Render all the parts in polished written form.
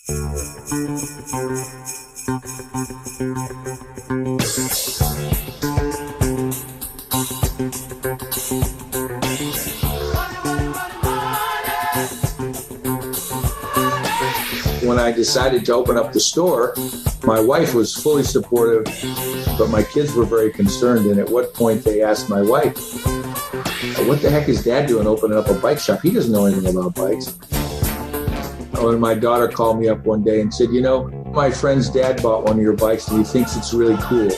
When I decided to open up the store, my wife was fully supportive, but my kids were very concerned. And at what point they asked my wife, what the heck is Dad doing opening up a bike shop? He doesn't know anything about bikes. When my daughter called me up one day and said, my friend's dad bought one of your bikes and he thinks it's really cool.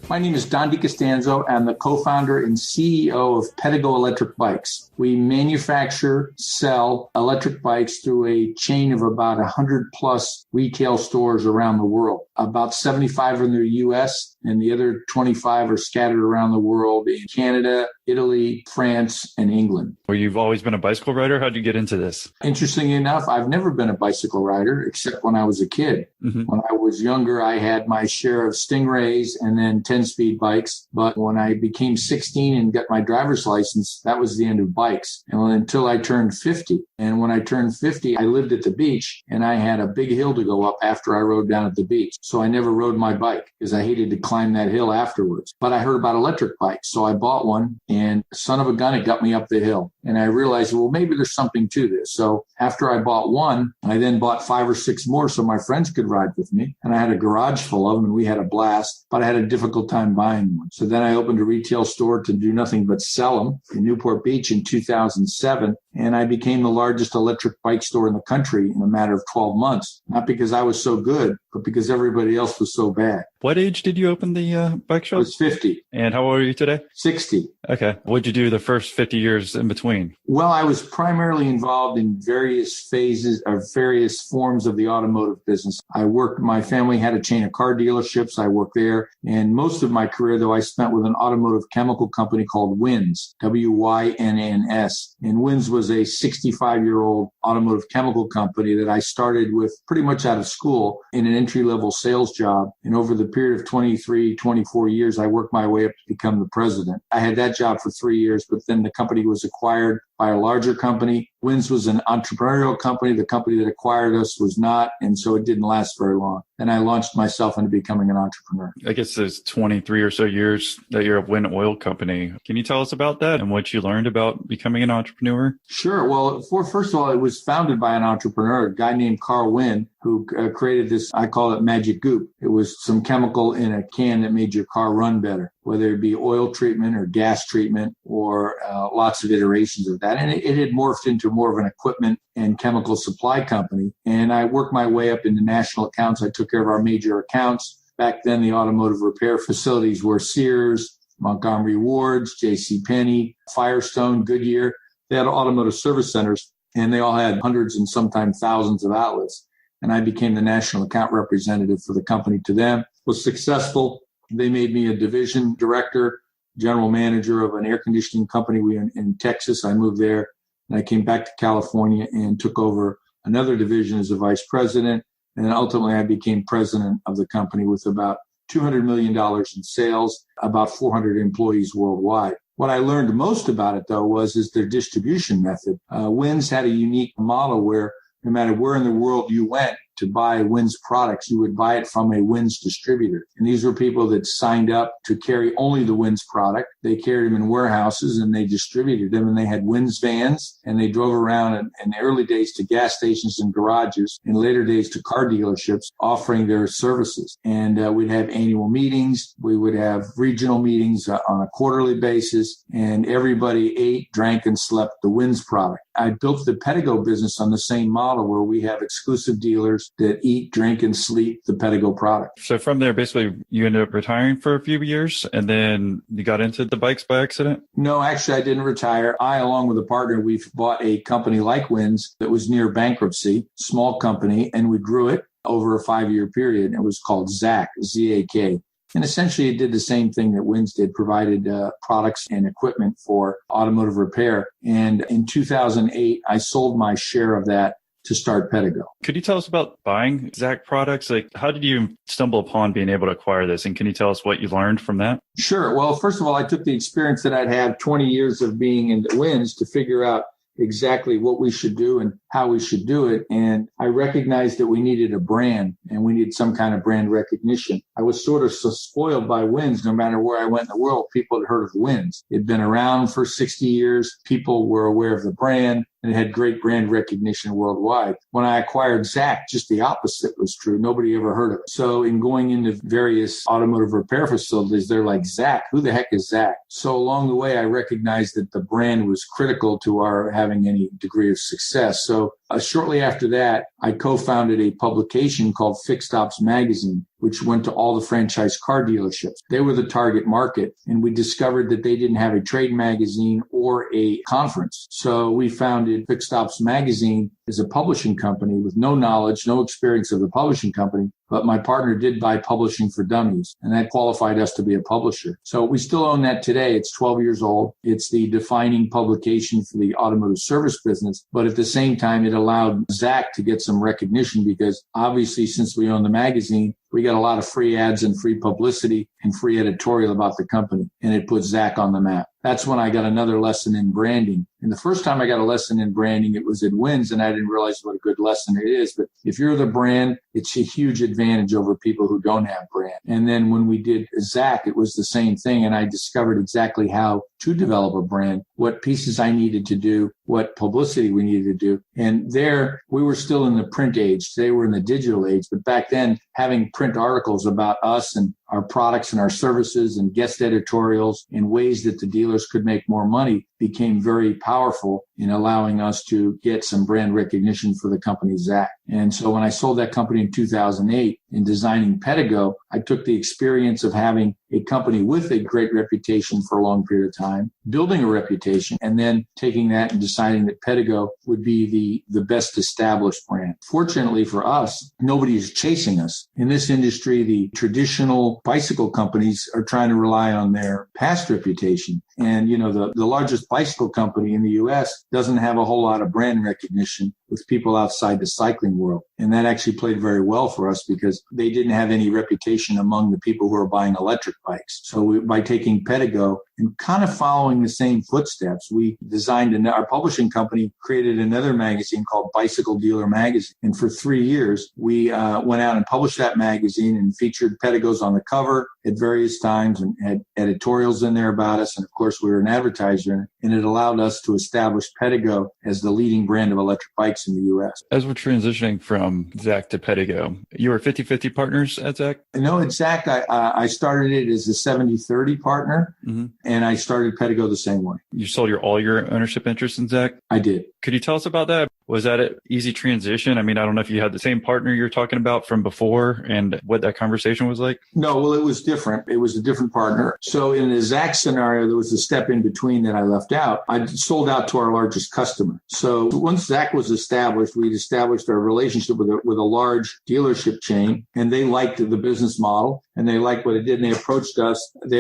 My name is Don DiCostanzo. I'm the co-founder and CEO of Pedego Electric Bikes. We manufacture, sell electric bikes through a chain of about 100 plus retail stores around the world. About 75 in the U.S. and the other 25 are scattered around the world in Canada, Italy, France, and England. Well, you've always been a bicycle rider. How'd you get into this? Interestingly enough, I've never been a bicycle rider except when I was a kid. Mm-hmm. When I was younger, I had my share of Stingrays and then 10-speed bikes. But when I became 16 and got my driver's license, that was the end of bikes. And until I turned 50. And when I turned 50, I lived at the beach and I had a big hill to go up after I rode down at the beach. So I never rode my bike because I hated to climb that hill afterwards. But I heard about electric bikes. So I bought one and son of a gun, it got me up the hill. And I realized, well, maybe there's something to this. So after I bought one, I then bought 5 or 6 more so my friends could ride with me. And I had a garage full of them and we had a blast, but I had a difficult time buying one. So then I opened a retail store to do nothing but sell them in Newport Beach in 2007. And I became the largest electric bike store in the country in a matter of 12 months. Not because I was so good, but because everybody else was so bad. What age did you open the bike shop? I was 50. And how old are you today? 60. Okay. What'd you do the first 50 years in between? Well, I was primarily involved in various phases or various forms of the automotive business. My family had a chain of car dealerships. I worked there. And most of my career, though, I spent with an automotive chemical company called WINS, WYNNS. And WINS was a 65-year-old automotive chemical company that I started with pretty much out of school in an entry-level sales job. And over the period of 23, 24 years, I worked my way up to become the president. I had that job for 3 years, but then the company was acquired by a larger company. WINS was an entrepreneurial company. The company that acquired us was not, and so it didn't last very long. Then I launched myself into becoming an entrepreneur. I guess there's 23 or so years that you're a WIN Oil company. Can you tell us about that and what you learned about becoming an entrepreneur? Sure. Well, first of all, it was founded by an entrepreneur, a guy named Carl Wynn, who created this, I call it magic goop. It was some chemical in a can that made your car run better, whether it be oil treatment or gas treatment or lots of iterations of that. And it had morphed into more of an equipment and chemical supply company. And I worked my way up into national accounts. I took care of our major accounts. Back then, the automotive repair facilities were Sears, Montgomery Ward's, JCPenney, Firestone, Goodyear. They had automotive service centers, and they all had hundreds and sometimes thousands of outlets. And I became the national account representative for the company to them. Was successful. They made me a division director, general manager of an air conditioning company in Texas. I moved there and I came back to California and took over another division as a vice president. And then ultimately I became president of the company with about $200 million in sales, about 400 employees worldwide. What I learned most about it, though, is their distribution method. WINS had a unique model where no matter where in the world you went to buy WINS products, you would buy it from a WINS distributor. And these were people that signed up to carry only the WINS product. They carried them in warehouses and they distributed them, and they had WINS vans, and they drove around in the early days to gas stations and garages, in later days to car dealerships offering their services. And we'd have annual meetings. We would have regional meetings on a quarterly basis, and everybody ate, drank, and slept the WINS product. I built the Pedego business on the same model where we have exclusive dealers that eat, drink, and sleep the Pedego product. So from there, basically, you ended up retiring for a few years, and then you got into the bikes by accident? No, actually, I didn't retire. I, along with a partner, we've bought a company like WINS that was near bankruptcy, small company, and we grew it over a 5-year period. It was called ZAK, Z-A-K. And essentially, it did the same thing that WINS did, provided products and equipment for automotive repair. And in 2008, I sold my share of that to start Pedego. Could you tell us about buying Zach products? Like, how did you stumble upon being able to acquire this? And can you tell us what you learned from that? Sure. Well, first of all, I took the experience that I'd had 20 years of being in the winds to figure out exactly what we should do and how we should do it. And I recognized that we needed a brand and we needed some kind of brand recognition. I was sort of so spoiled by winds. No matter where I went in the world, people had heard of winds. It'd been around for 60 years. People were aware of the brand and it had great brand recognition worldwide. When I acquired Zach, just the opposite was true. Nobody ever heard of it. So in going into various automotive repair facilities, they're like, Zach, who the heck is Zach? So along the way, I recognized that the brand was critical to our having any degree of success. So shortly after that, I co-founded a publication called Fixed Ops Magazine, which went to all the franchise car dealerships. They were the target market, and we discovered that they didn't have a trade magazine or a conference. So we founded Fixed Ops Magazine as a publishing company with no knowledge, no experience of the publishing company. But my partner did buy Publishing for Dummies, and that qualified us to be a publisher. So we still own that today. It's 12 years old. It's the defining publication for the automotive service business. But at the same time, it allowed Zach to get some recognition because obviously, since we own the magazine, we got a lot of free ads and free publicity and free editorial about the company, and it put Zach on the map. That's when I got another lesson in branding. And the first time I got a lesson in branding, it was in Winds, and I didn't realize what a good lesson it is. But if you're the brand, it's a huge advantage over people who don't have brand. And then when we did Zach, it was the same thing. And I discovered exactly how to develop a brand, what pieces I needed to do, what publicity we needed to do. And there, we were still in the print age. Today, we're in the digital age. But back then, having print articles about us and our products and our services and guest editorials in ways that the dealers could make more money became very powerful in allowing us to get some brand recognition for the company Zach. And so when I sold that company in 2008 in designing Pedego, I took the experience of having a company with a great reputation for a long period of time, building a reputation, and then taking that and deciding that Pedego would be the best established brand. Fortunately for us, nobody is chasing us. In this industry, the traditional bicycle companies are trying to rely on their past reputation. And, you know, the largest bicycle company in the U.S. doesn't have a whole lot of brand recognition with people outside the cycling world. And that actually played very well for us because they didn't have any reputation among the people who are buying electric bikes. So by taking Pedego and kind of following the same footsteps, we designed our publishing company created another magazine called Bicycle Dealer Magazine. And for 3 years, we went out and published that magazine and featured Pedegos on the cover at various times and had editorials in there about us. And of course, we were an advertiser in it. And it allowed us to establish Pedego as the leading brand of electric bikes in the U.S. As we're transitioning from Zach to Pedego, you were 50-50 partners at Zach? No, at Zach, I started it as a 70-30 partner, and I started Pedego the same way. You sold all your ownership interest in Zach? I did. Could you tell us about that? Was that an easy transition? I mean, I don't know if you had the same partner you're talking about from before and what that conversation was like. No, well, it was different. It was a different partner. So in the Zach scenario, there was a step in between that I left out. I sold out to our largest customer. So once Zach was established, we'd established our relationship with a large dealership chain, and they liked the business model and they liked what it did. And they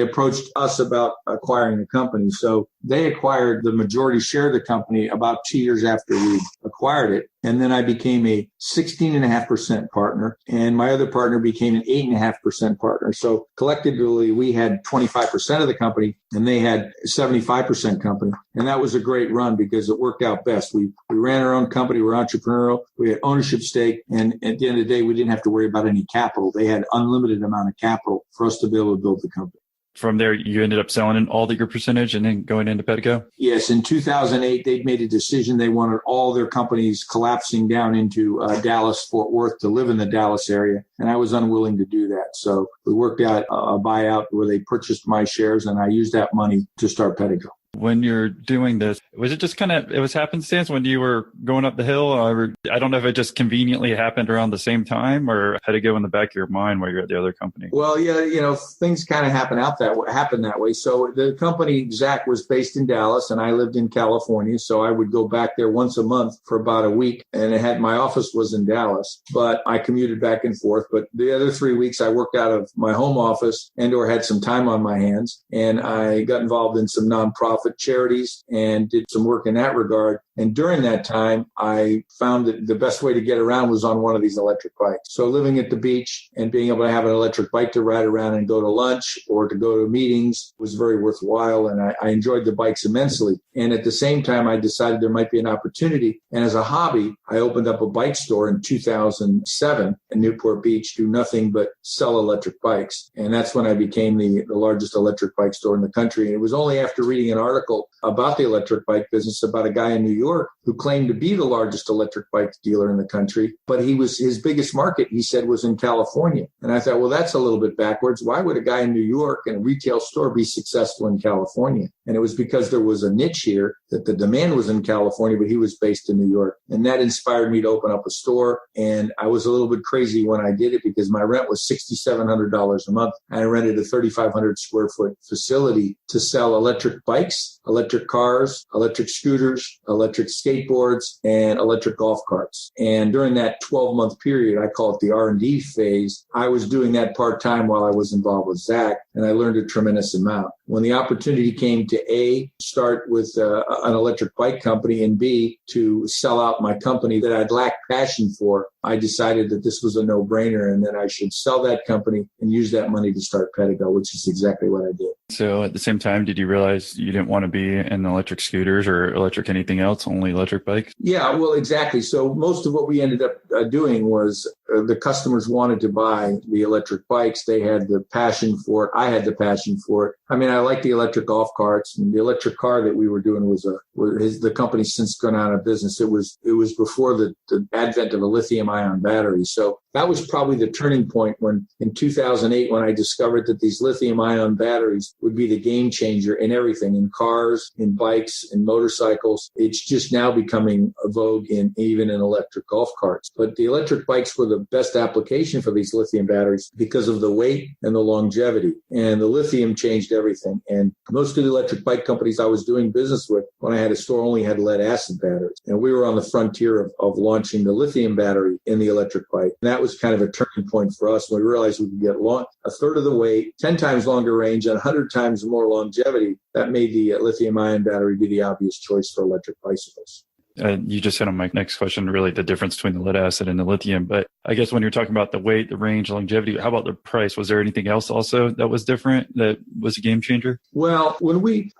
approached us about acquiring the company. So they acquired the majority share of the company about 2 years after we acquired it. And then I became a 16.5% partner, and my other partner became an 8.5% partner. So collectively, we had 25% of the company, and they had 75% company. And that was a great run because it worked out best. We ran our own company. We were entrepreneurial. We had ownership stake. And at the end of the day, we didn't have to worry about any capital. They had unlimited amount of capital for us to be able to build the company. From there, you ended up selling all your percentage and then going into Pedego? Yes. In 2008, they'd made a decision. They wanted all their companies collapsing down into Dallas, Fort Worth to live in the Dallas area. And I was unwilling to do that. So we worked out a buyout where they purchased my shares, and I used that money to start Pedego. When you're doing this, was it just it was happenstance when you were going up the hill? Or I don't know if it just conveniently happened around the same time or had to go in the back of your mind while you're at the other company? Well, yeah, things kind of happen that way. So the company, Zach, was based in Dallas and I lived in California. So I would go back there once a month for about a week, and my office was in Dallas, but I commuted back and forth. But the other 3 weeks I worked out of my home office or had some time on my hands, and I got involved in some nonprofit nonprofit charities and did some work in that regard. And during that time, I found that the best way to get around was on one of these electric bikes. So living at the beach and being able to have an electric bike to ride around and go to lunch or to go to meetings was very worthwhile. And I enjoyed the bikes immensely. And at the same time, I decided there might be an opportunity. And as a hobby, I opened up a bike store in 2007 in Newport Beach, do nothing but sell electric bikes. And that's when I became the largest electric bike store in the country. And it was only after reading an article about the electric bike business about a guy in New York who claimed to be the largest electric bike dealer in the country. But his biggest market, he said, was in California. And I thought, well, that's a little bit backwards. Why would a guy in New York in a retail store be successful in California? And it was because there was a niche here that the demand was in California, but he was based in New York. And that inspired me to open up a store. And I was a little bit crazy when I did it because my rent was $6,700 a month. I rented a 3,500 square foot facility to sell electric bikes, electric cars, electric scooters, electric skateboards, and electric golf carts. And during that 12-month period, I call it the R&D phase, I was doing that part-time while I was involved with Zach, and I learned a tremendous amount. When the opportunity came to A, start with an electric bike company, and B, to sell out my company that I'd lacked passion for, I decided that this was a no-brainer and that I should sell that company and use that money to start Pedego, which is exactly what I did. So at the same time, did you realize you didn't want to be in electric scooters or electric anything else, only electric bikes? Yeah, well, exactly. So most of what we ended up doing was the customers wanted to buy the electric bikes. They had the passion for it. I had the passion for it. I mean, I like the electric golf carts, and the electric car that we were doing was the company's since gone out of business. It was before the advent of a lithium-ion battery. So that was probably the turning point when in 2008, when I discovered that these lithium-ion batteries would be the game changer in everything, in cars, in bikes, in motorcycles. It's just now becoming a vogue even in electric golf carts. But the electric bikes were the best application for these lithium batteries because of the weight and the longevity. And the lithium changed everything. And most of the electric bike companies I was doing business with when I had a store only had lead acid batteries. And we were on the frontier of launching the lithium battery in the electric bike. And that was kind of a turning point for us when we realized we could get a third of the weight, 10 times longer range, and 100 times more longevity. That made the lithium-ion battery be the obvious choice for electric bicycles. You just hit on my next question, really the difference between the lead acid and the lithium. But I guess when you're talking about the weight, the range, longevity, how about the price? Was there anything else also that was different that was a game changer? Well,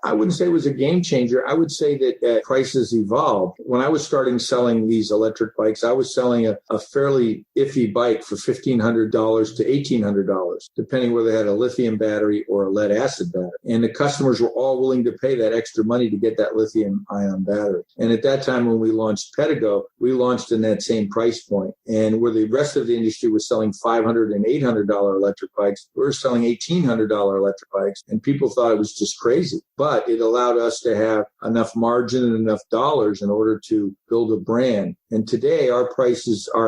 I wouldn't say it was a game changer. I would say that prices evolved. When I was starting selling these electric bikes, I was selling a fairly iffy bike for $1,500 to $1,800, depending whether they had a lithium battery or a lead acid battery. And the customers were all willing to pay that extra money to get that lithium-ion battery. And at that time, when we launched Pedego, we launched in that same price point. And where the rest of the industry was selling $500 and $800 electric bikes, we were selling $1,800 electric bikes. And people thought it was just crazy. But it allowed us to have enough margin and enough dollars in order to build a brand. And today, our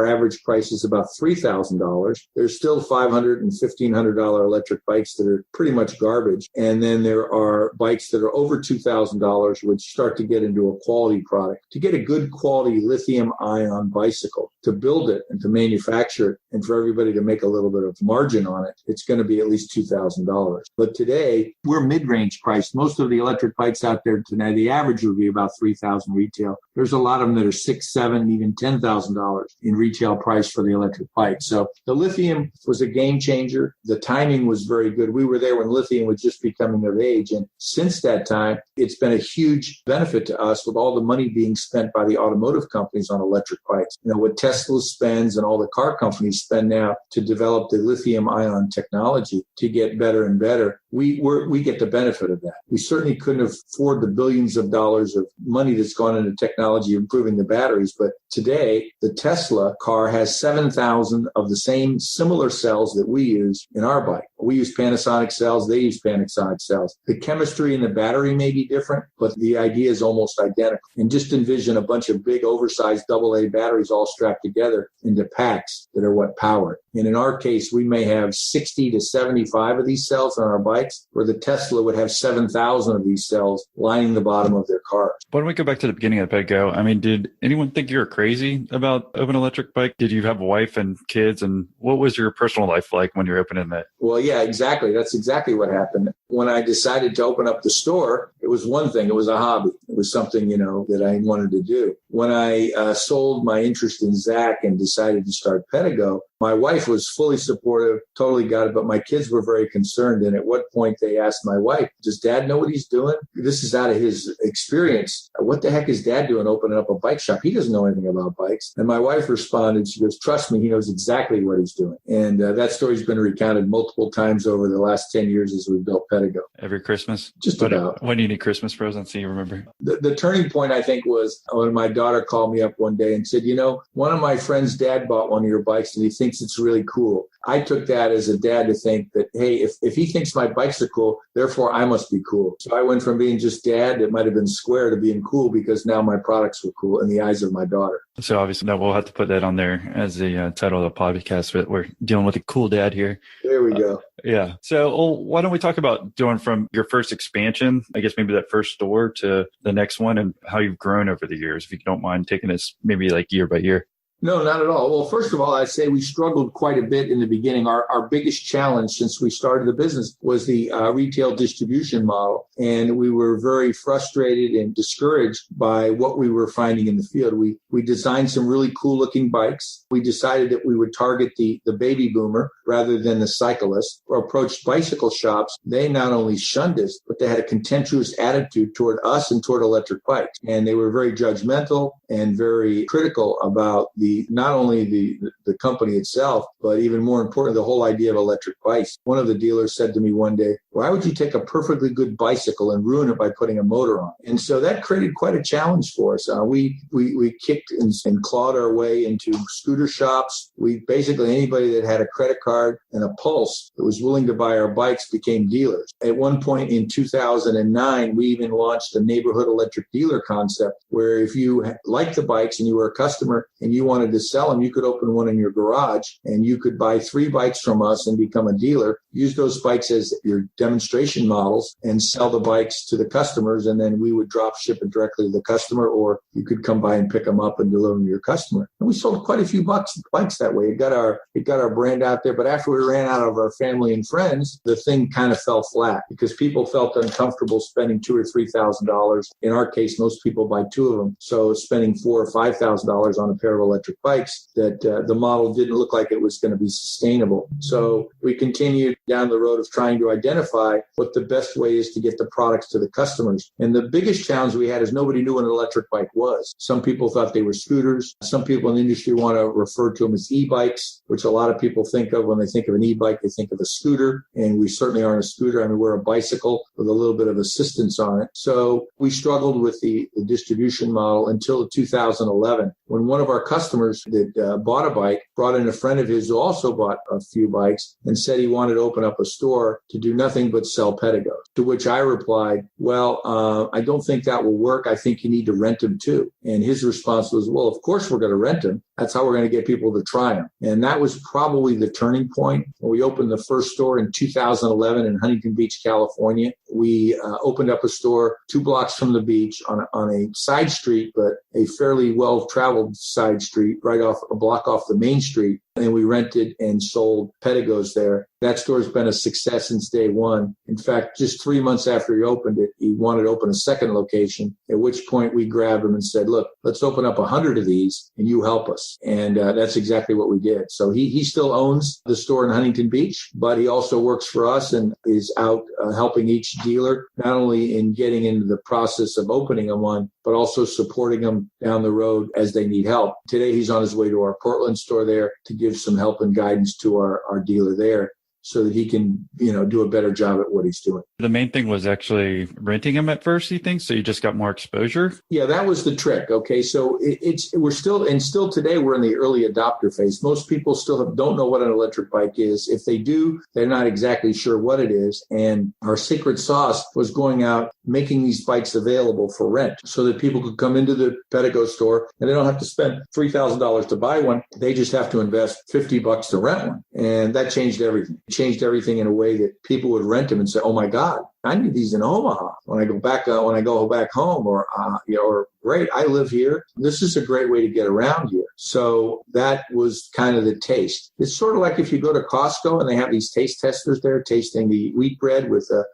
average price is about $3,000. There's still $500 and $1,500 electric bikes that are pretty much garbage. And then there are bikes that are over $2,000, which start to get into a quality product. To get a good quality lithium-ion bicycle, to build it and to manufacture it, and for everybody to make a little bit of margin on it, it's going to be at least $2,000. But today, we're mid-range priced. Most of the electric bikes out there today, the average would be about $3,000 retail. There's a lot of them that are $6,000, $7,000, even $10,000 in retail price for the electric bike. So the lithium was a game changer. The timing was very good. We were there when lithium was just becoming of age. And since that time, it's been a huge benefit to us with all the money being spent by the automotive companies on electric bikes. You know, what Tesla spends and all the car companies spend now to develop the lithium-ion technology to get better and better. We get the benefit of that. We certainly couldn't afford the billions of dollars of money that's gone into technology improving the batteries. But today, the Tesla car has 7,000 of the same similar cells that we use in our bike. We use Panasonic cells. They use Panasonic cells. The chemistry in the battery may be different, but the idea is almost identical. And just envision a bunch of big, oversized AA batteries all strapped together into packs that are what power it. And in our case, we may have 60 to 75 of these cells on our bikes, where the Tesla would have 7,000 of these cells lining the bottom of their cars. Why don't we go back to the beginning of Pedego? I mean, did anyone think you were crazy about opening an electric bike? Did you have a wife and kids? And what was your personal life like when you were opening that? Well, yeah, exactly. That's exactly what happened. When I decided to open up the store, it was one thing. It was a hobby. It was something, that I wanted to do. When I sold my interest in Zach and decided to start Pedego, my wife was fully supportive, totally got it, but my kids were very concerned. And at what point they asked my wife, does Dad know what he's doing? This is out of his experience. What the heck is Dad doing opening up a bike shop? He doesn't know anything about bikes. And my wife responded, she goes, trust me, he knows exactly what he's doing. And that story's been recounted multiple times over the last 10 years as we built Pedego. Every Christmas? Just about. When do you need Christmas presents? Do you remember? The turning point, I think, was when my daughter called me up one day and said, one of my friends' dad bought one of your bikes and he thinks it's really cool. I took that as a dad to think that, hey, if he thinks my bikes are cool, therefore I must be cool. So I went from being just dad that might have been square to being cool because now my products were cool in the eyes of my daughter. So obviously, no, we'll have to put that on there as the title of the podcast. But we're dealing with a cool dad here. There we go. Yeah. So why don't we talk about doing from your first expansion, I guess maybe that first store, to the next one, and how you've grown over the years, if you don't mind taking us maybe like year by year. No, not at all. Well, first of all, I'd say we struggled quite a bit in the beginning. Our biggest challenge since we started the business was the retail distribution model. And we were very frustrated and discouraged by what we were finding in the field. We designed some really cool looking bikes. We decided that we would target the baby boomer rather than the cyclist, or approached bicycle shops. They not only shunned us, but they had a contemptuous attitude toward us and toward electric bikes. And they were very judgmental and very critical about not only the company itself, but even more important, the whole idea of electric bikes. One of the dealers said to me one day, why would you take a perfectly good bicycle and ruin it by putting a motor on? And so that created quite a challenge for us. We kicked and clawed our way into scooter shops. Basically anybody that had a credit card and a pulse that was willing to buy our bikes became dealers. At one point in 2009, we even launched a neighborhood electric dealer concept where if you liked the bikes and you were a customer and you wanted to sell them, you could open one in your garage and you could buy 3 bikes from us and become a dealer, use those bikes as your demonstration models and sell the bikes to the customers. And then we would drop ship it directly to the customer, or you could come by and pick them up and deliver them to your customer. And we sold quite a few bikes that way. It got our brand out there. But after we ran out of our family and friends, the thing kind of fell flat because people felt uncomfortable spending $2,000 or $3,000. In our case, most people buy 2 of them. So spending $4,000 or $5,000 on a pair of electric bikes, that the model didn't look like it was going to be sustainable. So we continued down the road of trying to identify what the best way is to get the products to the customers. And the biggest challenge we had is nobody knew what an electric bike was. Some people thought they were scooters. Some people in the industry want to refer to them as e-bikes, which a lot of people think of when they think of an e-bike, they think of a scooter. And we certainly aren't a scooter. I mean, we're a bicycle with a little bit of assistance on it. So we struggled with the distribution model until 2011, when one of our customers that bought a bike brought in a friend of his who also bought a few bikes and said he wanted to open up a store to do nothing but sell Pedegos. To which I replied, well, I don't think that will work. I think you need to rent them too. And his response was, well, of course we're going to rent them. That's how we're going to get people to try them. And that was probably the turning point. When we opened the first store in 2011 in Huntington Beach, California, we opened up a store 2 blocks from the beach on a side street, but a fairly well-traveled side street, right off a block off the main street. And we rented and sold Pedegos there. That store's been a success since day one. In fact, just 3 months after he opened it, he wanted to open a second location, at which point we grabbed him and said, look, let's open up 100 of these and you help us. And that's exactly what we did. So he still owns the store in Huntington Beach, but he also works for us and is out helping each dealer, not only in getting into the process of opening them one, but also supporting them down the road as they need help. Today, he's on his way to our Portland store there to give some help and guidance to our dealer there. so that he can, do a better job at what he's doing. The main thing was actually renting them at first, you think? So you just got more exposure? Yeah, that was the trick. Okay. So we're still today, we're in the early adopter phase. Most people still don't know what an electric bike is. If they do, they're not exactly sure what it is. And our secret sauce was going out, making these bikes available for rent so that people could come into the Pedego store and they don't have to spend $3,000 to buy one. They just have to invest $50 to rent one. And that changed everything. It changed everything in a way that people would rent them and say, oh my God, I need these in Omaha when I go back home, or great, I live here. This is a great way to get around here. So that was kind of the taste. It's sort of like if you go to Costco and they have these taste testers there, tasting the wheat bread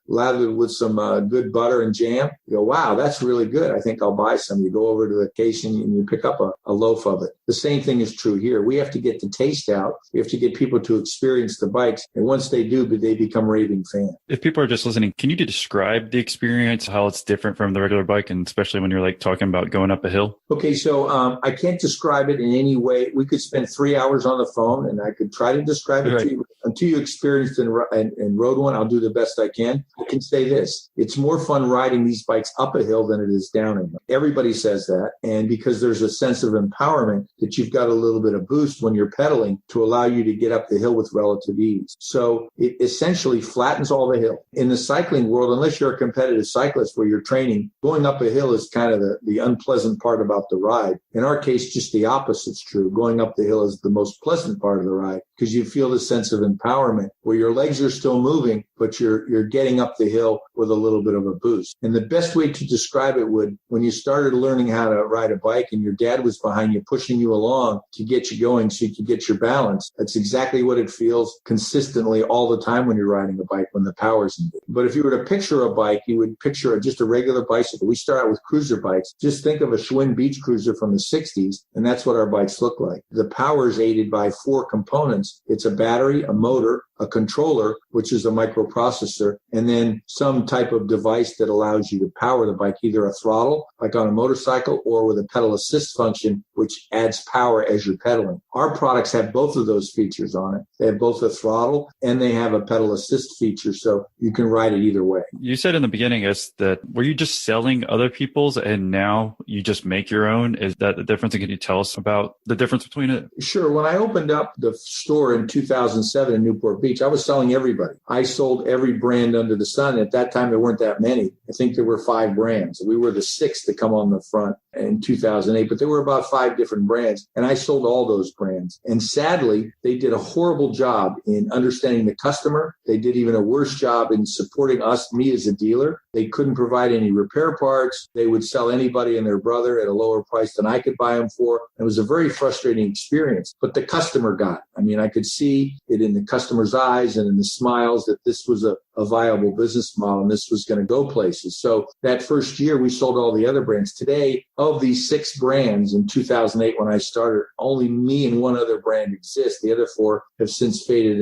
lathered with some good butter and jam. You go, wow, that's really good. I think I'll buy some. You go over to the occasion and you pick up a loaf of it. The same thing is true here. We have to get the taste out. We have to get people to experience the bikes. And once they do, they become raving fans. If people are just listening, can you describe the experience, how it's different from the regular bike, and especially when you're talking about going up a hill? Okay, so I can't describe it in any way. We could spend 3 hours on the phone and I could try to describe it to you. Until you experienced and rode one, I'll do the best I can. I can say this. It's more fun riding these bikes up a hill than it is down a hill. Everybody says that. And because there's a sense of empowerment that you've got a little bit of boost when you're pedaling to allow you to get up the hill with relative ease. So it essentially flattens all the hill. In the cycling world, unless you're a competitive cyclist where you're training, going up a hill is kind of the unpleasant part about the ride. In our case, just the opposite's true. Going up the hill is the most pleasant part of the ride because you feel the sense of empowerment where your legs are still moving, but you're getting up the hill with a little bit of a boost. And the best way to describe it would, when you started learning how to ride a bike and your dad was behind you, pushing you along to get you going so you could get your balance. That's exactly what it feels consistently all the time when you're riding a bike, when the power's in it. But if you were to picture a bike, you would picture just a regular bicycle. We start out with cruiser bikes. Just think of a Schwinn beach cruiser from the 60s, and that's what our bikes look like. The power is aided by 4 components. It's a battery, a motor, a controller, which is a microprocessor, and then some type of device that allows you to power the bike, either a throttle, like on a motorcycle, or with a pedal assist function, which adds power as you're pedaling. Our products have both of those features on it. They have both a throttle and they have a pedal assist feature, so you can ride it either way. You said in the beginning is that were you just selling other people's and now you just make your own? Is that the difference? And can you tell us about the difference between it? Sure. When I opened up the store in 2007 in Newport Beach, I was selling everybody. I sold every brand under the sun. At that time, there weren't that many. I think there were 5 brands. We were the 6th to come on the front in 2008, but there were about 5 different brands, and I sold all those brands. And sadly, they did a horrible job in understanding the customer. They did even a worse job in supporting me as a dealer. They couldn't provide any repair parts. They would sell anybody and their brother at a lower price than I could buy them for. It was a very frustrating experience, but the customer got it. I mean, I could see it in the customer's eyes and in the smiles that this was a viable business model and this was going to go places. So that first year, we sold all the other brands. Today, of these 6 brands in 2008, when I started, only me and one other brand exist. The other 4 have since faded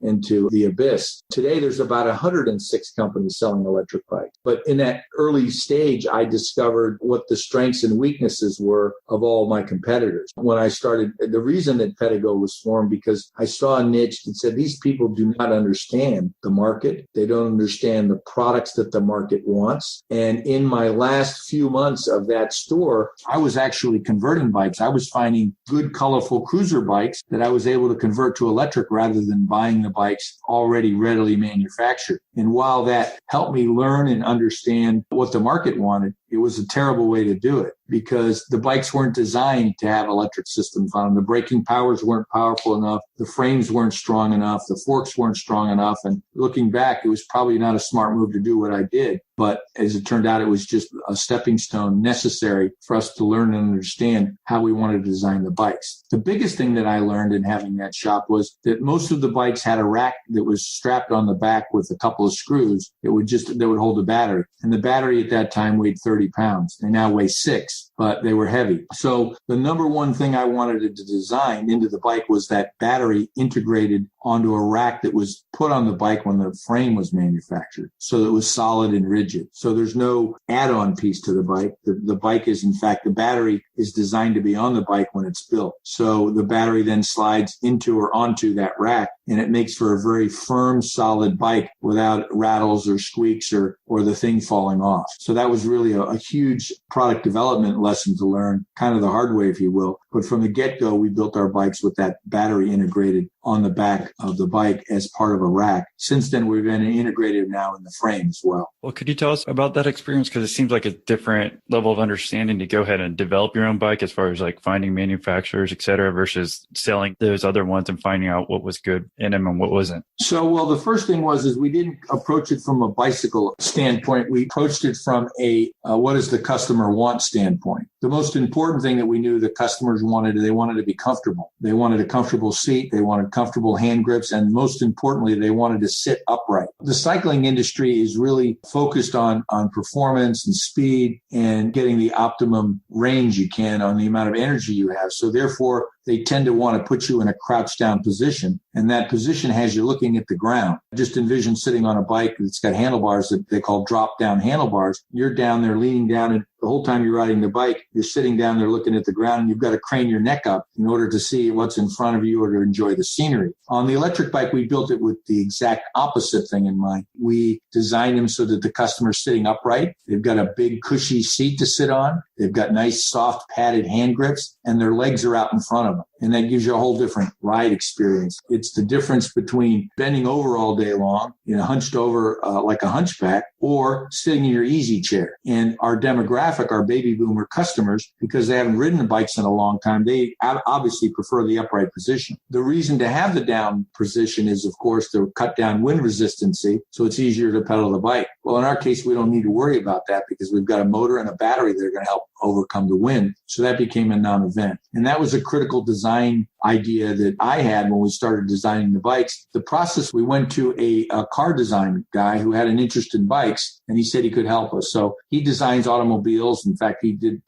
into the abyss. Today, there's about 106 companies selling electric bikes. But in that early stage, I discovered what the strengths and weaknesses were of all my competitors. When I started, the reason that Pedego was formed, because I saw a niche that said these people do not understand the market. They don't understand the products that the market wants. And in my last few months of that store, I was actually converting bikes. I was finding good, colorful cruiser bikes that I was able to convert to electric rather than buying the bikes already readily manufactured. And while that helped me learn and understand what the market wanted, it was a terrible way to do it because the bikes weren't designed to have electric systems on them. The braking powers weren't powerful enough. The frames weren't strong enough. The forks weren't strong enough. And looking back, it was probably not a smart move to do what I did. But as it turned out, it was just a stepping stone necessary for us to learn and understand how we wanted to design the bikes. The biggest thing that I learned in having that shop was that most of the bikes had a rack that was strapped on the back with a couple of screws that would hold the battery. And the battery at that time weighed 30 pounds. They now weigh 6, but they were heavy. So the number one thing I wanted to design into the bike was that battery integrated onto a rack that was put on the bike when the frame was manufactured. So it was solid and rigid. So there's no add-on piece to the bike. The bike is, in fact, the battery is designed to be on the bike when it's built. So the battery then slides into or onto that rack, and it makes for a very firm, solid bike without rattles or squeaks or the thing falling off. So that was really a huge product development lesson to learn, kind of the hard way, if you will. But from the get-go, we built our bikes with that battery integrated on the back of the bike as part of a rack. Since then, we've been integrated now in the frame as well. Well, could you tell us about that experience? Because it seems like a different level of understanding to go ahead and develop your own bike as far as like finding manufacturers, et cetera, versus selling those other ones and finding out what was good in them and what wasn't. So, well, the first thing is we didn't approach it from a bicycle standpoint. We approached it from a what does the customer want standpoint. The most important thing that we knew the customers wanted, they wanted to be comfortable. They wanted a comfortable seat. They wanted comfortable hand grips. And most importantly, they wanted to sit upright. The cycling industry is really focused on performance and speed and getting the optimum range you can on the amount of energy you have. So therefore, they tend to want to put you in a crouched down position. And that position has you looking at the ground. Just envision sitting on a bike that's got handlebars that they call drop down handlebars. You're down there leaning down, and the whole time you're riding the bike, you're sitting down there looking at the ground, and you've got to crane your neck up in order to see what's in front of you or to enjoy the scenery. On the electric bike, we built it with the exact opposite thing in mind. We designed them so that the customer's sitting upright. They've got a big cushy seat to sit on. They've got nice soft padded hand grips, and their legs are out in front of them. And that gives you a whole different ride experience. It's the difference between bending over all day long, hunched over like a hunchback, or sitting in your easy chair. And our demographic, our baby boomer customers, because they haven't ridden the bikes in a long time, they obviously prefer the upright position. The reason to have the down position is, of course, to cut down wind resistancy, so it's easier to pedal the bike. Well, in our case, we don't need to worry about that because we've got a motor and a battery that are going to help overcome the wind. So that became a non-event. And that was a critical design idea that I had when we started designing the bikes. The process, we went to a car design guy who had an interest in bikes, and he said he could help us. So he designs automobiles. In fact,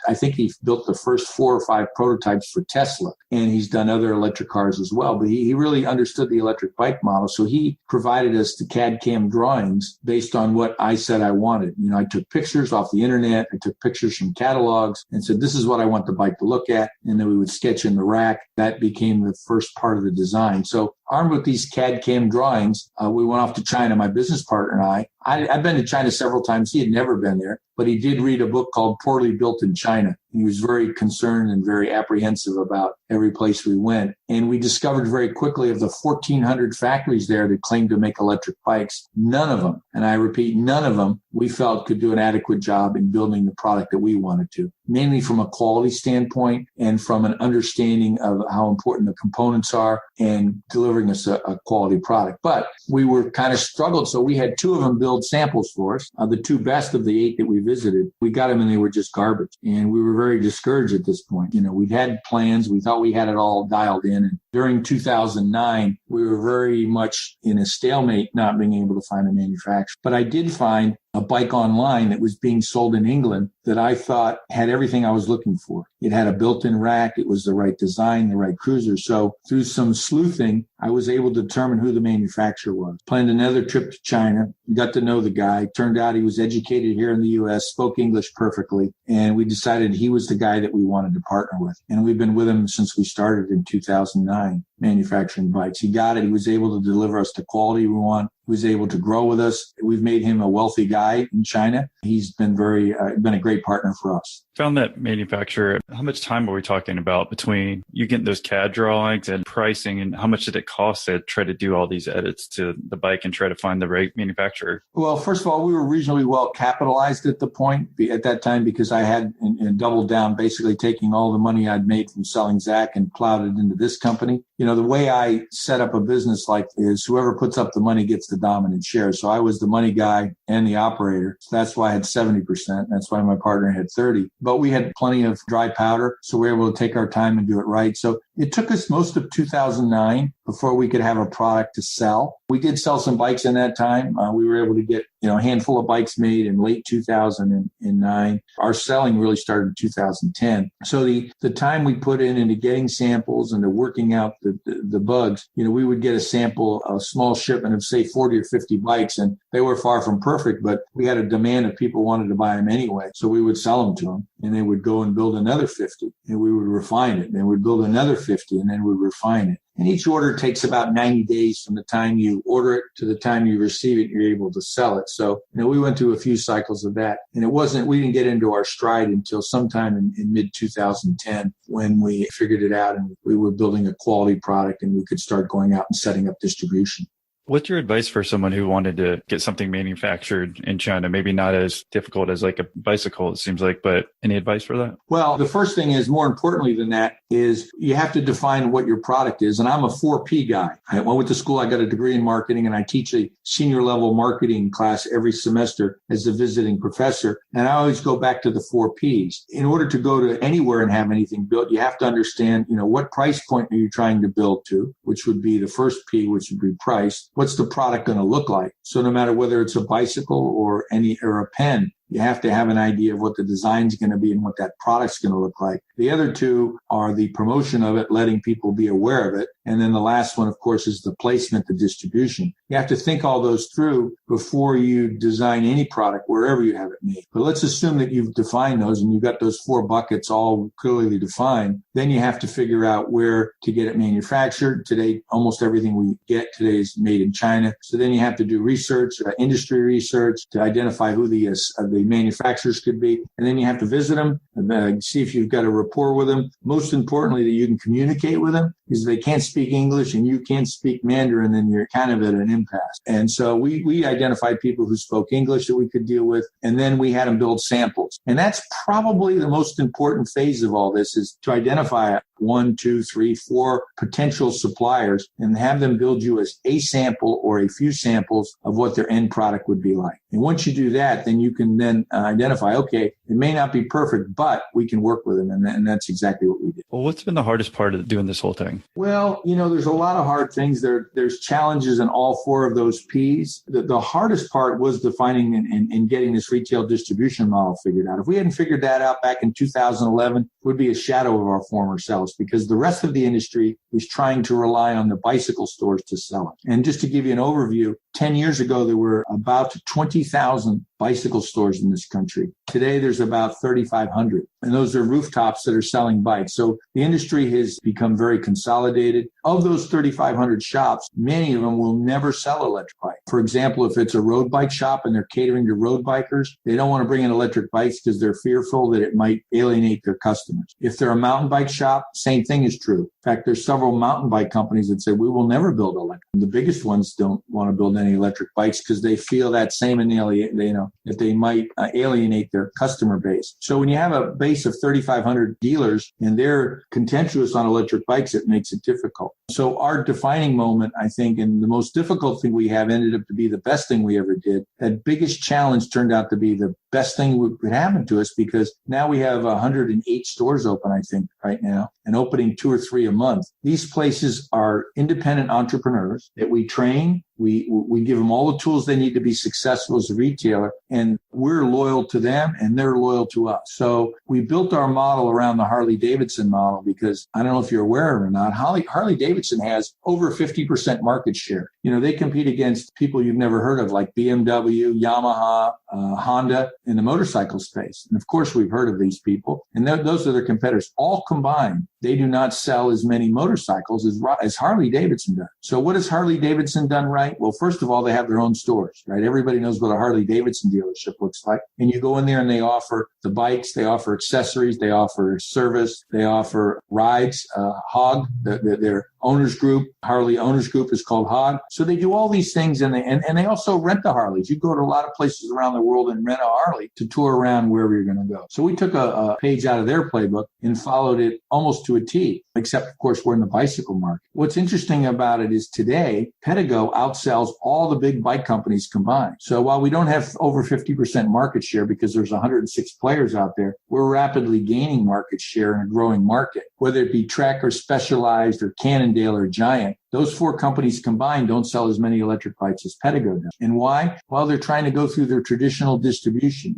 I think he built the first 4 or 5 prototypes for Tesla, and he's done other electric cars as well. But he really understood the electric bike model. So he provided us the CAD CAM drawings based on what I said I wanted. I took pictures off the internet. I took pictures from catalogs and said, this is what I want the bike to look at. And then we would sketch in the rack. That became the first part of the design. So armed with these CAD CAM drawings, we went off to China, my business partner and I. I've been to China several times. He had never been there, but he did read a book called Poorly Built in China. He was very concerned and very apprehensive about every place we went. And we discovered very quickly of the 1,400 factories there that claimed to make electric bikes, none of them, and I repeat, none of them, we felt could do an adequate job in building the product that we wanted to, mainly from a quality standpoint and from an understanding of how important the components are and delivering us a quality product. But we were kind of struggled. So we had 2 of them build samples for us. The 2 best of the 8 that we visited, we got them and they were just garbage. And we were very discouraged at this point. We'd had plans. We thought we had it all dialed in. And during 2009, we were very much in a stalemate, not being able to find a manufacturer. But I did find a bike online that was being sold in England that I thought had everything I was looking for. It had a built-in rack. It was the right design, the right cruiser. So through some sleuthing, I was able to determine who the manufacturer was. Planned another trip to China, got to know the guy. Turned out he was educated here in the U.S., spoke English perfectly, and we decided he was the guy that we wanted to partner with. And we've been with him since we started in 2009, manufacturing bikes. He got it. He was able to deliver us the quality we want. He was able to grow with us. We've made him a wealthy guy in China. He's been been a great partner for us. Found that manufacturer. How much time are we talking about between you getting those CAD drawings and pricing, and how much did it cost to try to do all these edits to the bike and try to find the right manufacturer? Well, first of all, we were reasonably well capitalized at that time because I had and doubled down, basically taking all the money I'd made from selling Zach and plowed it into this company. The way I set up a business like is whoever puts up the money gets the dominant share. So I was the money guy and the operator. So that's why I had 70%. That's why my partner had 30%. But we had plenty of dry powder, so we were able to take our time and do it right. So It took us most of 2009 before we could have a product to sell. We did sell some bikes in that time. We were able to get, a handful of bikes made in late 2009. Our selling really started in 2010. So the time we put into getting samples and to working out the bugs, we would get a sample, a small shipment of say 40 or 50 bikes, and they were far from perfect, but we had a demand of people wanted to buy them anyway. So we would sell them to them, and they would go and build another 50, and we would refine it. And we'd build another 50, and then we'd refine it. And each order takes about 90 days from the time you order it to the time you receive it, you're able to sell it. So, we went through a few cycles of that. And we didn't get into our stride until sometime in mid 2010 when we figured it out and we were building a quality product and we could start going out and setting up distribution. What's your advice for someone who wanted to get something manufactured in China? Maybe not as difficult as like a bicycle, it seems like, but any advice for that? Well, the first thing is, more importantly than that, is you have to define what your product is. And I'm a 4P guy. I went to school, I got a degree in marketing, and I teach a senior level marketing class every semester as a visiting professor. And I always go back to the 4Ps. In order to go to anywhere and have anything built, you have to understand, what price point are you trying to build to, which would be the first P, which would be price. What's the product going to look like? So no matter whether it's a bicycle or a pen, you have to have an idea of what the design is going to be and what that product's going to look like. The other two are the promotion of it, letting people be aware of it. And then the last one, of course, is the placement, the distribution. You have to think all those through before you design any product, wherever you have it made. But let's assume that you've defined those and you've got those 4 buckets all clearly defined. Then you have to figure out where to get it manufactured. Today, almost everything we get today is made in China. So then you have to do research, industry research to identify who the manufacturers could be. And then you have to visit them and see if you've got a rapport with them. Most importantly, that you can communicate with them, because if they can't speak English and you can't speak Mandarin, then you're kind of at an impasse. And so we identified people who spoke English that we could deal with, and then we had them build samples. And that's probably the most important phase of all this, is to identify 1, 2, 3, 4 potential suppliers and have them build you as a sample or a few samples of what their end product would be like. And once you do that, then you can then identify, okay, it may not be perfect, but we can work with them. And that's exactly what we did. Well, what's been the hardest part of doing this whole thing? Well, there's a lot of hard things. There's challenges in all 4 of those Ps. The hardest part was defining and getting this retail distribution model figured out. If we hadn't figured that out back in 2011, it would be a shadow of our former selves, because the rest of the industry was trying to rely on the bicycle stores to sell it. And just to give you an overview, 10 years ago, there were about 20,000 bicycle stores in this country. Today, there's about 3,500. And those are rooftops that are selling bikes. So the industry has become very consolidated. Of those 3,500 shops, many of them will never sell electric bikes. For example, if it's a road bike shop and they're catering to road bikers, they don't want to bring in electric bikes because they're fearful that it might alienate their customers. If they're a mountain bike shop, same thing is true. In fact, there's several mountain bike companies that say, we will never build electric. The biggest ones don't want to build any electric bikes because they feel that same that they might alienate their customer base. So when you have a base of 3,500 dealers and they're contentious on electric bikes, it makes it difficult. So our defining moment, I think, and the most difficult thing we have ended up to be the best thing we ever did. That biggest challenge turned out to be the best thing that could happen to us, because now we have 108 stores open, I think, right now, and opening 2 or 3 a month. These places are independent entrepreneurs that we train. We give them all the tools they need to be successful as a retailer, and we're loyal to them and they're loyal to us. So we built our model around the Harley-Davidson model, because I don't know if you're aware or not, Harley-Davidson has over 50% market share. They compete against people you've never heard of, like BMW, Yamaha, Honda in the motorcycle space. And of course, we've heard of these people, and those are their competitors. All combined, they do not sell as many motorcycles as Harley-Davidson does. So what has Harley-Davidson done right? Well, first of all, they have their own stores, right? Everybody knows what a Harley-Davidson dealership looks like. And you go in there and they offer the bikes, they offer accessories, they offer service, they offer rides, HOG, their owners group, Harley owners group is called HOG. So they do all these things, and they also rent the Harleys. You go to a lot of places around the world and rent a Harley to tour around wherever you're going to go. So we took a page out of their playbook and followed it almost to a T. except, of course, we're in the bicycle market. What's interesting about it is today, Pedego outsells all the big bike companies combined. So while we don't have over 50% market share because there's 106 players out there, we're rapidly gaining market share in a growing market, whether it be Trek or Specialized or Cannondale or Giant. Those four companies combined don't sell as many electric bikes as Pedego does. And why? Well, they're trying to go through their traditional distribution.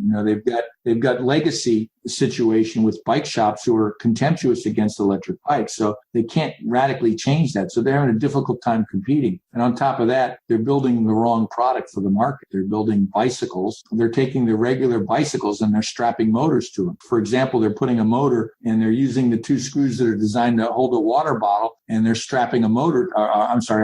They've got legacy situation with bike shops who are contemptuous against electric bikes. So they can't radically change that. So they're having a difficult time competing. And on top of that, they're building the wrong product for the market. They're building bicycles. They're taking the regular bicycles and they're strapping motors to them. For example, they're putting a motor and they're using the two screws that are designed to hold a water bottle and they're strapping a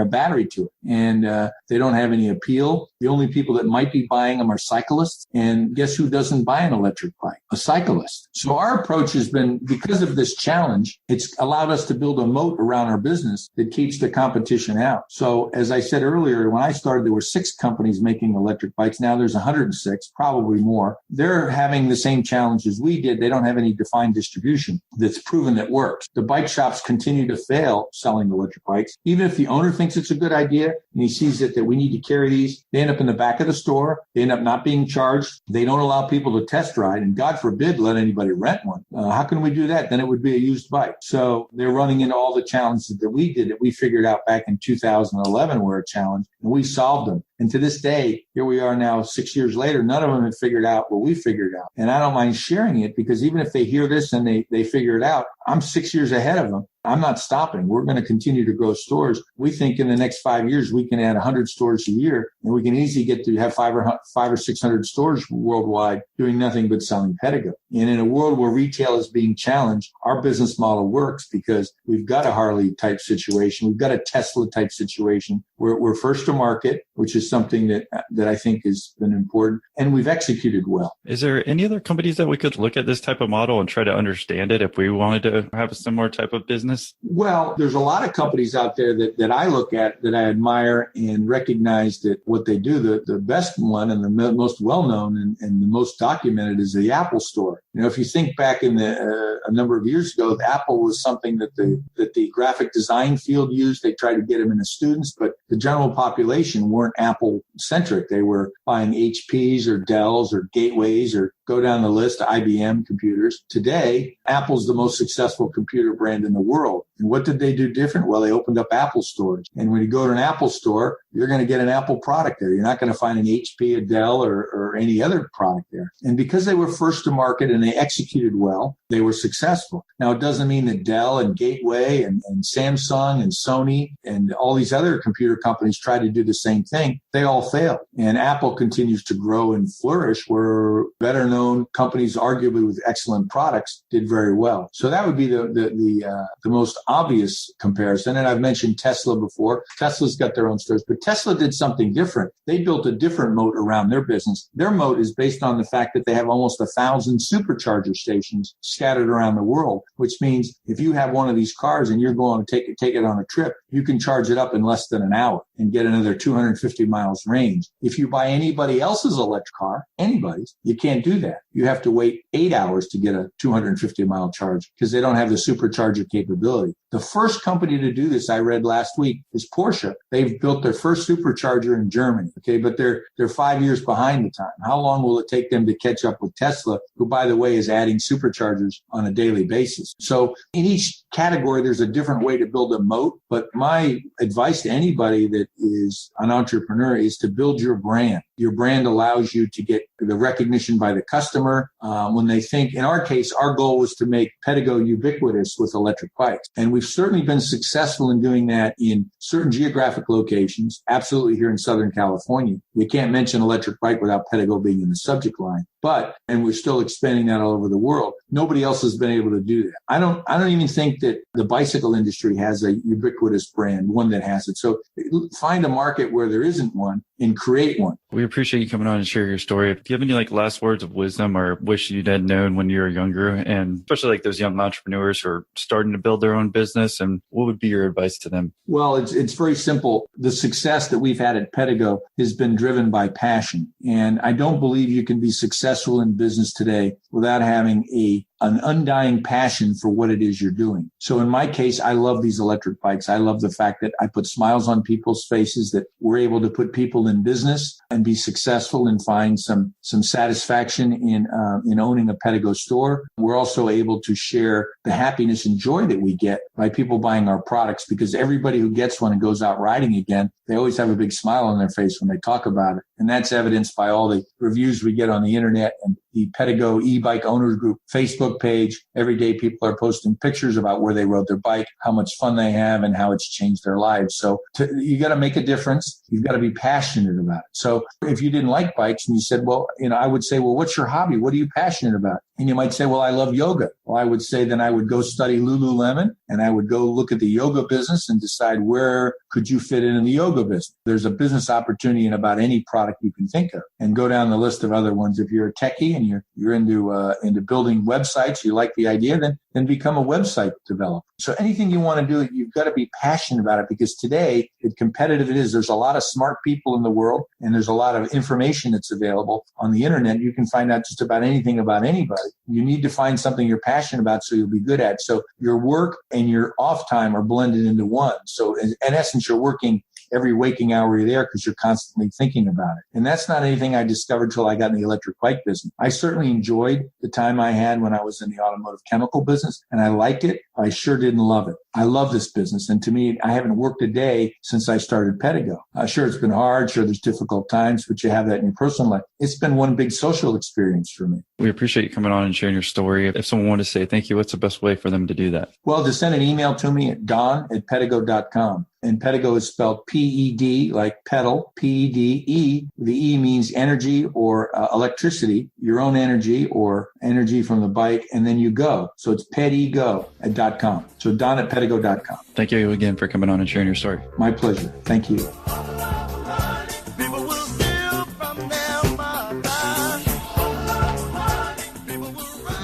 battery to it. And they don't have any appeal. The only people that might be buying them are cyclists. And guess who doesn't buy an electric bike? A cyclist. So our approach has been, because of this challenge, it's allowed us to build a moat around our business that keeps the competition out. So as I said earlier, when I started, there were 6 companies making electric bikes. Now there's 106, probably more. They're having the same challenge as we did. They don't have any defined distribution that's proven that works. The bike shops continue to fail selling electric bikes. Even if the owner thinks it's a good idea and he sees that we need to carry these, they end up in the back of the store. They end up not being charged. They don't allow people to test ride, and God forbid let anybody rent one. How can we do that? Then it would be a used bike. So they're running into all the challenges that we did, that we figured out back in 2011 were a challenge, and we solved them. And to this day, here we are now 6 years later, none of them have figured out what we figured out. And I don't mind sharing it, because even if they hear this and they figure it out, I'm 6 years ahead of them. I'm not stopping. We're going to continue to grow stores. We think in the next 5 years, we can add 100 stores a year, and we can easily get to have 500 or 600 stores worldwide doing nothing but selling Pedego. And in a world where retail is being challenged, our business model works because we've got a Harley type situation. We've got a Tesla type situation. We're first to market, which is something that I think has been important, and we've executed well. Is there any other companies that we could look at this type of model and try to understand it if we wanted to have a similar type of business? Well, there's a lot of companies out there that I look at, that I admire and recognize that what they do. The best one and the most well-known and the most documented is the Apple Store. You know, if you think back in a number of years ago, Apple was something that the graphic design field used. They tried to get them into students, but the general population weren't Apple-centric. They were buying HPs or Dells or Gateways, or go down the list, IBM computers. Today, Apple's the most successful computer brand in the world. And what did they do different? Well, they opened up Apple stores. And when you go to an Apple store, you're going to get an Apple product there. You're not going to find an HP, a Dell, or any other product there. And because they were first to market and they executed well, they were successful. Now, it doesn't mean that Dell and Gateway and Samsung and Sony and all these other computer companies try to do the same thing. They all failed. And Apple continues to grow and flourish, where better known companies, arguably with excellent products, did very well. So that would be the most obvious comparison. And I've mentioned Tesla before. Tesla's got their own stores, but Tesla did something different. They built a different moat around their business. Their moat is based on the fact that they have almost 1,000 supercharger stations scattered around the world, which means if you have one of these cars and you're going to take it on a trip, you can charge it up in less than an hour and get another 250 miles range. If you buy anybody else's electric car, anybody's, you can't do that. You have to wait 8 hours to get a 250-mile charge because they don't have the supercharger capability. The first company to do this, I read last week, is Porsche. They've built their first supercharger in Germany, okay, but they're 5 years behind the time. How long will it take them to catch up with Tesla, who, by the way, is adding superchargers on a daily basis? So in each category, there's a different way to build a moat. But my advice to anybody that is an entrepreneur is to build your brand. Your brand allows you to get the recognition by the customer when they think. In our case, our goal was to make Pedego ubiquitous with electric bikes. And we've certainly been successful in doing that in certain geographic locations, absolutely here in Southern California. You can't mention electric bike without Pedego being in the subject line. And we're still expanding that all over the world. Nobody else has been able to do that. I don't even think that the bicycle industry has a ubiquitous brand, one that has it. So find a market where there isn't one and create one. We appreciate you coming on and share your story. Do you have any last words of wisdom or wish you'd had known when you were younger, and especially those young entrepreneurs who are starting to build their own business, and what would be your advice to them? Well, it's very simple. The success that we've had at Pedego has been driven by passion. And I don't believe you can be successful in business today without having a an undying passion for what it is you're doing. So in my case, I love these electric bikes. I love the fact that I put smiles on people's faces, that we're able to put people in business and be successful and find some satisfaction in owning a Pedego store. We're also able to share the happiness and joy that we get by people buying our products, because everybody who gets one and goes out riding again, they always have a big smile on their face when they talk about it. And that's evidenced by all the reviews we get on the internet and the Pedego e-bike owners group Facebook page. Every day people are posting pictures about where they rode their bike, how much fun they have, and how it's changed their lives. So you got to make a difference. You've got to be passionate about it. So if you didn't like bikes and you said, well, I would say, well, what's your hobby? What are you passionate about? And you might say, well, I love yoga. Well, I would say then I would go study Lululemon and I would go look at the yoga business and decide where could you fit in the yoga business. There's a business opportunity in about any product you can think of, and go down the list of other ones. If you're a techie and you're into building websites, you like the idea, then become a website developer. So anything you want to do, you've got to be passionate about it, because today, as competitive it is, there's a lot of smart people in the world and there's a lot of information that's available on the internet. You can find out just about anything about anybody. You need to find something you're passionate about so you'll be good at. So your work and your off time are blended into one. So in essence, you're working every waking hour you're there because you're constantly thinking about it. And that's not anything I discovered till I got in the electric bike business. I certainly enjoyed the time I had when I was in the automotive chemical business, and I liked it. I sure didn't love it. I love this business. And to me, I haven't worked a day since I started Pedego. Sure, it's been hard. Sure, there's difficult times, but you have that in your personal life. It's been one big social experience for me. We appreciate you coming on and sharing your story. If someone wanted to say thank you, what's the best way for them to do that? Well, to send an email to me at don@pedego.com. And Pedego is spelled P-E-D, like pedal, P-E-D-E. The E means energy or electricity, your own energy or energy from the bike, and then you go. So it's pedego.com. So don@pedego.com. Thank you again for coming on and sharing your story. My pleasure. Thank you.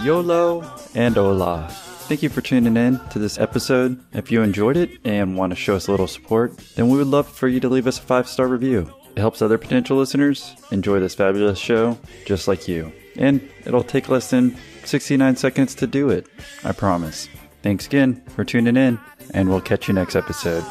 YOLO and hola. Thank you for tuning in to this episode. If you enjoyed it and want to show us a little support, then we would love for you to leave us a 5-star review. It helps other potential listeners enjoy this fabulous show just like you. And it'll take less than 69 seconds to do it. I promise. Thanks again for tuning in, and we'll catch you next episode.